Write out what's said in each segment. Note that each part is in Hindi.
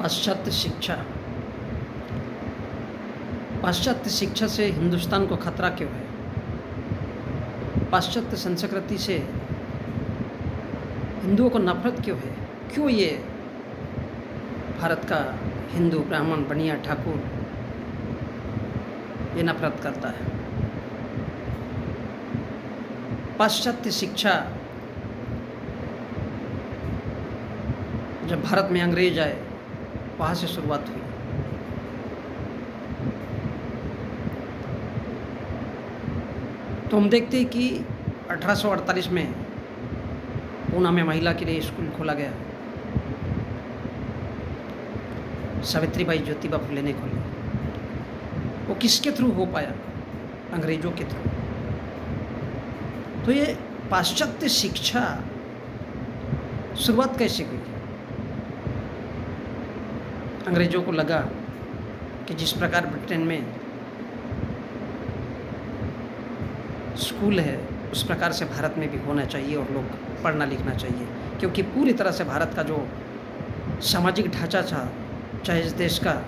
पाश्चात्य शिक्षा। पाश्चात्य शिक्षा से हिंदुस्तान को खतरा क्यों है? पाश्चात्य संस्कृति से हिंदुओं को नफरत क्यों है? क्यों ये भारत का हिंदू, ब्राह्मण, बनिया, ठाकुर ये नफरत करता है? पाश्चात्य शिक्षा जब भारत में अंग्रेज आए वहाँ से शुरुआत हुई। तो हम देखते हैं कि 1848 में पूना में महिला के लिए स्कूल खोला गया। सावित्रीबाई ज्योतिबा फुले ने खोले। वो किसके थ्रू हो पाया? अंग्रेजों के थ्रू। तो ये पाश्चात्य शिक्षा शुरुआत कैसे हुई? अंग्रेजों को लगा कि जिस प्रकार ब्रिटेन में स्कूल है उस प्रकार से भारत में भी होना चाहिए और लोग पढ़ना लिखना चाहिए, क्योंकि पूरी तरह से भारत का जो सामाजिक ढांचा था, चाहे इस देश का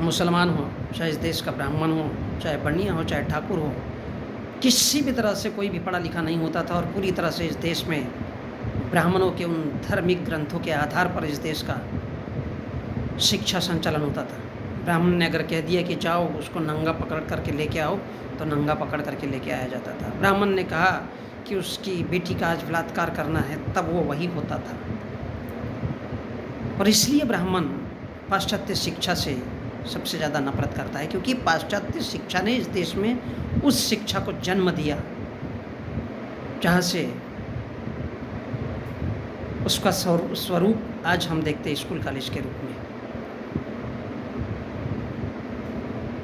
मुसलमान हो, चाहे इस देश का ब्राह्मण हो, चाहे बनिया हो, चाहे ठाकुर हो, किसी भी तरह से कोई भी पढ़ा लिखा नहीं होता था। और पूरी तरह से इस देश में ब्राह्मणों के उन धार्मिक ग्रंथों के आधार पर इस देश का शिक्षा संचालन होता था। ब्राह्मण ने अगर कह दिया कि जाओ उसको नंगा पकड़ करके लेके आओ, तो नंगा पकड़ करके लेके आया जाता था। ब्राह्मण ने कहा कि उसकी बेटी का आज बलात्कार करना है, तब वो वही होता था। और इसलिए ब्राह्मण पाश्चात्य शिक्षा से सबसे ज़्यादा नफरत करता है, क्योंकि पाश्चात्य शिक्षा ने इस देश में उस शिक्षा को जन्म दिया जहाँ से उसका स्वरूप आज हम देखते हैं स्कूल कॉलेज के रूप में।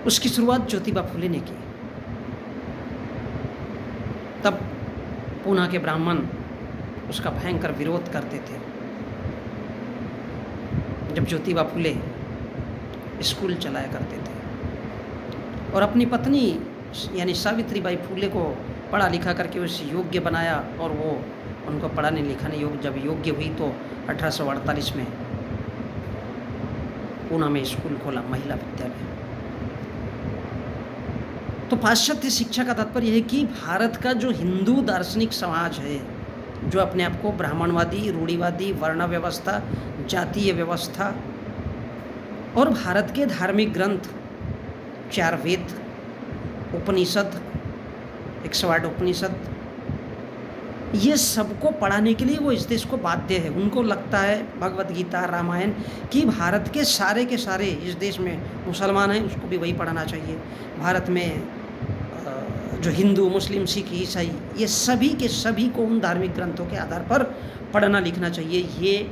उसकी शुरुआत ज्योतिबा फुले ने की। तब पूना के ब्राह्मण उसका भयंकर विरोध करते थे। जब ज्योतिबा फुले स्कूल चलाया करते थे और अपनी पत्नी यानी सावित्रीबाई फुले को पढ़ा लिखा करके उस योग्य बनाया, और वो उनको पढ़ाने लिखाने जब योग्य हुई तो 1848 में पूना में स्कूल खोला, महिला विद्यालय। तो पाश्चात्य शिक्षा का तात्पर्य है कि भारत का जो हिंदू दार्शनिक समाज है, जो अपने आप को ब्राह्मणवादी, रूढ़िवादी, वर्ण व्यवस्था, जातीय व्यवस्था और भारत के धार्मिक ग्रंथ 4 वेद, उपनिषद, 108 उपनिषद, ये सबको पढ़ाने के लिए वो इस देश को बाध्य है। उनको लगता है भगवत गीता, रामायण कि भारत के सारे इस देश में मुसलमान हैं, उसको भी वही पढ़ाना चाहिए। भारत में जो हिंदू, मुस्लिम, सिख, ईसाई, ये सभी के सभी को उन धार्मिक ग्रंथों के आधार पर पढ़ना लिखना चाहिए। ये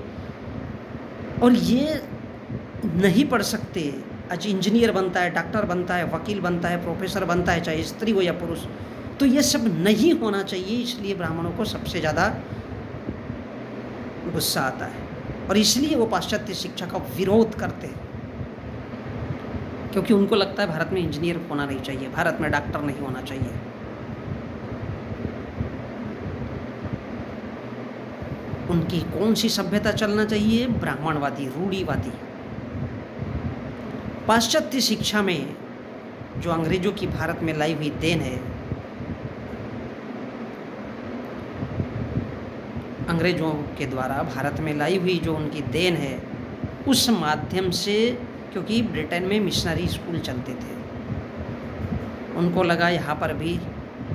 नहीं पढ़ सकते। आज इंजीनियर बनता है, डॉक्टर बनता है, वकील बनता है, प्रोफेसर बनता है, चाहे स्त्री हो या पुरुष, तो ये सब नहीं होना चाहिए। इसलिए ब्राह्मणों को सबसे ज़्यादा गुस्सा आता है और इसलिए वो पाश्चात्य शिक्षा का विरोध करते हैं, क्योंकि उनको लगता है भारत में इंजीनियर होना नहीं चाहिए, भारत में डॉक्टर नहीं होना चाहिए। उनकी कौन सी सभ्यता चलना चाहिए? ब्राह्मणवादी, रूढ़िवादी। पाश्चात्य शिक्षा में जो अंग्रेजों की भारत में लाई हुई देन है, अंग्रेजों के द्वारा भारत में लाई हुई जो उनकी देन है, उस माध्यम से, क्योंकि ब्रिटेन में मिशनरी स्कूल चलते थे, उनको लगा यहाँ पर भी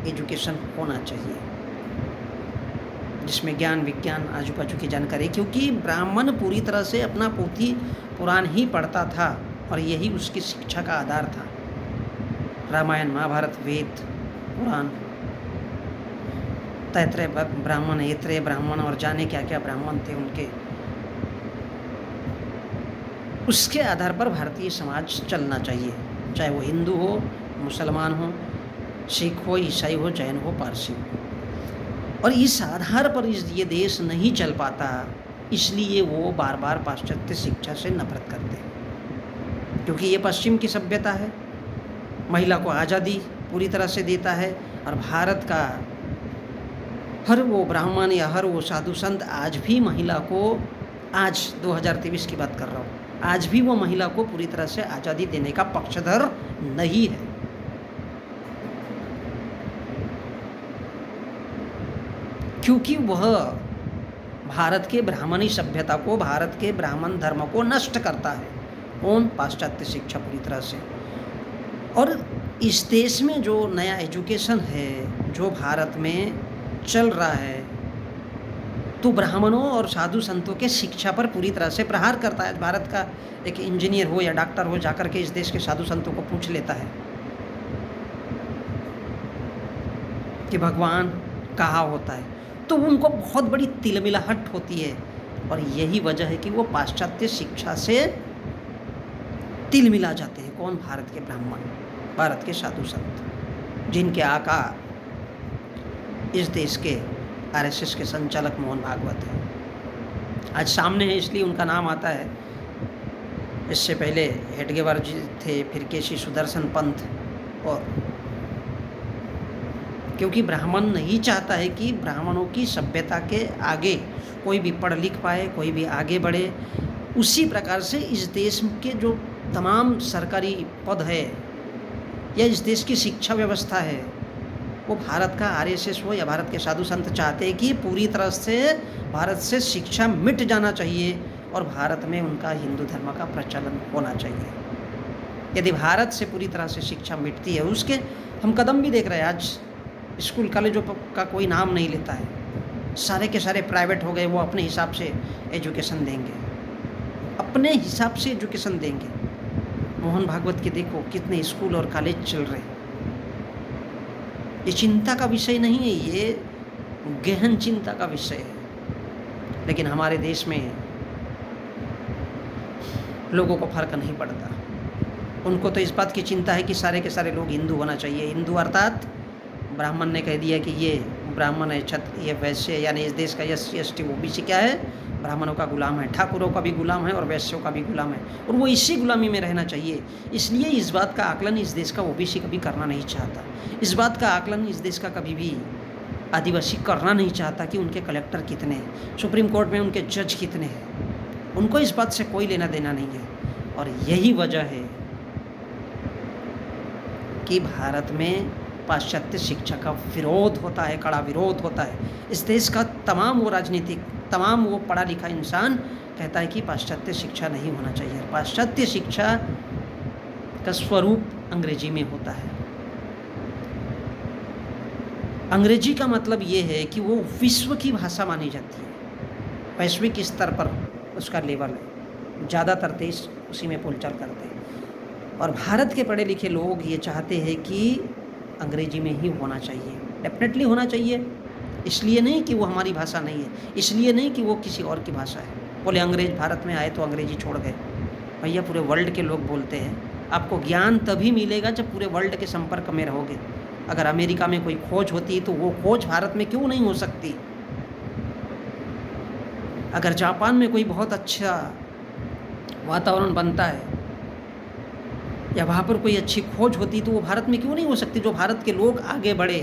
एजुकेशन होना चाहिए जिसमें ज्ञान, विज्ञान, आजू बाजू की जानकारी, क्योंकि ब्राह्मण पूरी तरह से अपना पोथी पुराण ही पढ़ता था और यही उसकी शिक्षा का आधार था। रामायण, महाभारत, वेद, पुराण, तैतृय ब्राह्मण, ऐत्रेय ब्राह्मण और जाने क्या क्या ब्राह्मण थे उनके, उसके आधार पर भारतीय समाज चलना चाहिए, चाहे वो हिंदू हो, मुसलमान हो, सिख हो, ईसाई हो, जैन हो, पारसी हो। और इस आधार पर ये देश नहीं चल पाता, इसलिए वो बार बार पाश्चात्य शिक्षा से नफरत करते हैं, क्योंकि ये पश्चिम की सभ्यता है, महिला को आज़ादी पूरी तरह से देता है। और भारत का हर वो ब्राह्मण या हर वो साधु संत आज भी महिला को आज 2023 की बात कर रहा हूँ, आज भी वो महिला को पूरी तरह से आज़ादी देने का पक्षधर नहीं है। क्योंकि वह भारत के ब्राह्मणी सभ्यता को, भारत के ब्राह्मण धर्म को नष्ट करता है। कौन? पाश्चात्य शिक्षा पूरी तरह से। और इस देश में जो नया एजुकेशन है, जो भारत में चल रहा है, तो ब्राह्मणों और साधु संतों के शिक्षा पर पूरी तरह से प्रहार करता है। भारत का एक इंजीनियर हो या डॉक्टर हो, जाकर के इस देश के साधु संतों को पूछ लेता है कि भगवान कहाँ होता है, तो उनको बहुत बड़ी तिलमिलाहट होती है। और यही वजह है कि वो पाश्चात्य शिक्षा से तिलमिला जाते हैं। कौन? भारत के ब्राह्मण, भारत के साधु संत, जिनके आका इस देश के आरएसएस के संचालक मोहन भागवत है। आज सामने है इसलिए उनका नाम आता है। इससे पहले हेडगेवार जी थे, फिर केसी सुदर्शन पंथ। और क्योंकि ब्राह्मण नहीं चाहता है कि ब्राह्मणों की सभ्यता के आगे कोई भी पढ़ लिख पाए, कोई भी आगे बढ़े। उसी प्रकार से इस देश के जो तमाम सरकारी पद है या इस देश की शिक्षा व्यवस्था है, वो भारत का आरएसएस हो या भारत के साधु संत चाहते हैं कि पूरी तरह से भारत से शिक्षा मिट जाना चाहिए और भारत में उनका हिंदू धर्म का प्रचलन होना चाहिए। यदि भारत से पूरी तरह से शिक्षा मिटती है, उसके हम कदम भी देख रहे हैं। आज स्कूल कॉलेजों का कोई नाम नहीं लेता है, सारे के सारे प्राइवेट हो गए। वो अपने हिसाब से एजुकेशन देंगे, अपने हिसाब से एजुकेशन देंगे। मोहन भागवत के देखो कितने स्कूल और कॉलेज चल रहे हैं। ये चिंता का विषय नहीं है, ये गहन चिंता का विषय है। लेकिन हमारे देश में लोगों को फर्क नहीं पड़ता। उनको तो इस बात की चिंता है कि सारे के सारे लोग हिंदू होना चाहिए। हिंदू अर्थात ब्राह्मण ने कह दिया कि ये ब्राह्मण है, क्षत्रिय, ये वैश्य, यानी इस देश का SC ST OBC क्या है? ब्राह्मणों का गुलाम है, ठाकुरों का भी गुलाम है और वैश्यों का भी गुलाम है, और वो इसी गुलामी में रहना चाहिए। इसलिए इस बात का आकलन इस देश का OBC कभी करना नहीं चाहता। इस बात का आकलन इस देश का कभी भी आदिवासी करना नहीं चाहता कि उनके कलेक्टर कितने हैं, सुप्रीम कोर्ट में उनके जज कितने हैं। उनको इस बात से कोई लेना देना नहीं है। और यही वजह है कि भारत में पाश्चात्य शिक्षा का विरोध होता है, कड़ा विरोध होता है। इस देश का तमाम वो राजनीतिक, तमाम वो पढ़ा लिखा इंसान कहता है कि पाश्चात्य शिक्षा नहीं होना चाहिए। पाश्चात्य शिक्षा का स्वरूप अंग्रेजी में होता है। अंग्रेजी का मतलब ये है कि वो विश्व की भाषा मानी जाती है, वैश्विक स्तर पर उसका लेवल है। ज़्यादातर देश उसी में बोलचाल करते हैं। और भारत के पढ़े लिखे लोग ये चाहते हैं कि अंग्रेजी में ही होना चाहिए, डेफिनेटली होना चाहिए। इसलिए नहीं कि वो हमारी भाषा नहीं है, इसलिए नहीं कि वो किसी और की भाषा है। बोले अंग्रेज भारत में आए तो अंग्रेजी छोड़ गए। भैया पूरे वर्ल्ड के लोग बोलते हैं। आपको ज्ञान तभी मिलेगा जब पूरे वर्ल्ड के संपर्क में रहोगे। अगर अमेरिका में कोई खोज होती तो वो खोज भारत में क्यों नहीं हो सकती? अगर जापान में कोई बहुत अच्छा वातावरण बनता है या वहाँ पर कोई अच्छी खोज होती तो वो भारत में क्यों नहीं हो सकती? जो भारत के लोग आगे बढ़े,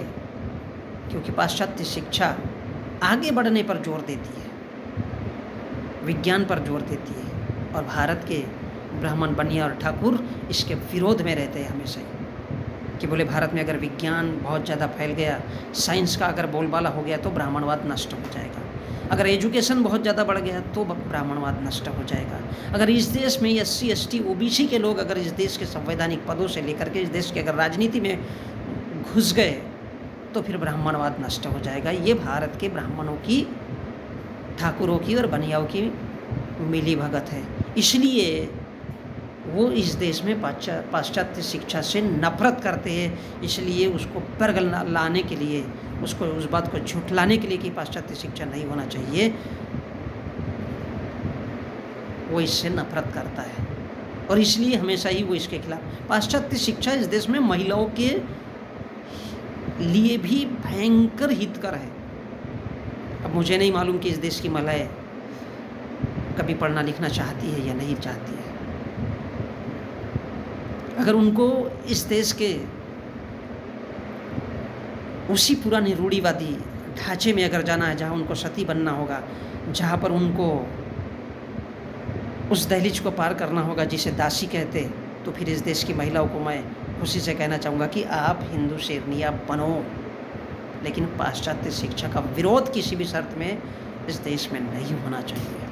क्योंकि पाश्चात्य शिक्षा आगे बढ़ने पर जोर देती है, विज्ञान पर जोर देती है। और भारत के ब्राह्मण, बनिया और ठाकुर इसके विरोध में रहते हैं हमेशा ही, कि बोले भारत में अगर विज्ञान बहुत ज़्यादा फैल गया, साइंस का अगर बोलबाला हो गया तो ब्राह्मणवाद नष्ट हो जाएगा। अगर एजुकेशन बहुत ज़्यादा बढ़ गया तो ब्राह्मणवाद नष्ट हो जाएगा। अगर इस देश में SC ST OBC के लोग अगर इस देश के संवैधानिक पदों से लेकर के इस देश के अगर राजनीति में घुस गए तो फिर ब्राह्मणवाद नष्ट हो जाएगा। ये भारत के ब्राह्मणों की, ठाकुरों की और बनियाओं की मिली भगत है। इसलिए वो इस देश में पाश्चात्य शिक्षा से नफरत करते हैं। इसलिए उसको पर लाने के लिए, उसको उस बात को झुठलाने के लिए कि पाश्चात्य शिक्षा नहीं होना चाहिए, वो इससे नफरत करता है। और इसलिए हमेशा ही वो इसके खिलाफ। पाश्चात्य शिक्षा इस देश में महिलाओं के लिए भी भयंकर हितकर है। अब मुझे नहीं मालूम कि इस देश की महिलाएं कभी पढ़ना लिखना चाहती है या नहीं चाहती है। अगर उनको इस देश के उसी पुराने रूढ़िवादी ढांचे में अगर जाना है, जहाँ उनको सती बनना होगा, जहाँ पर उनको उस दहलीज को पार करना होगा जिसे दासी कहते, तो फिर इस देश की महिलाओं को मैं खुशी से कहना चाहूँगा कि आप हिंदू शेरनियाँ बनो, लेकिन पाश्चात्य शिक्षा का विरोध किसी भी शर्त में इस देश में नहीं होना चाहिए।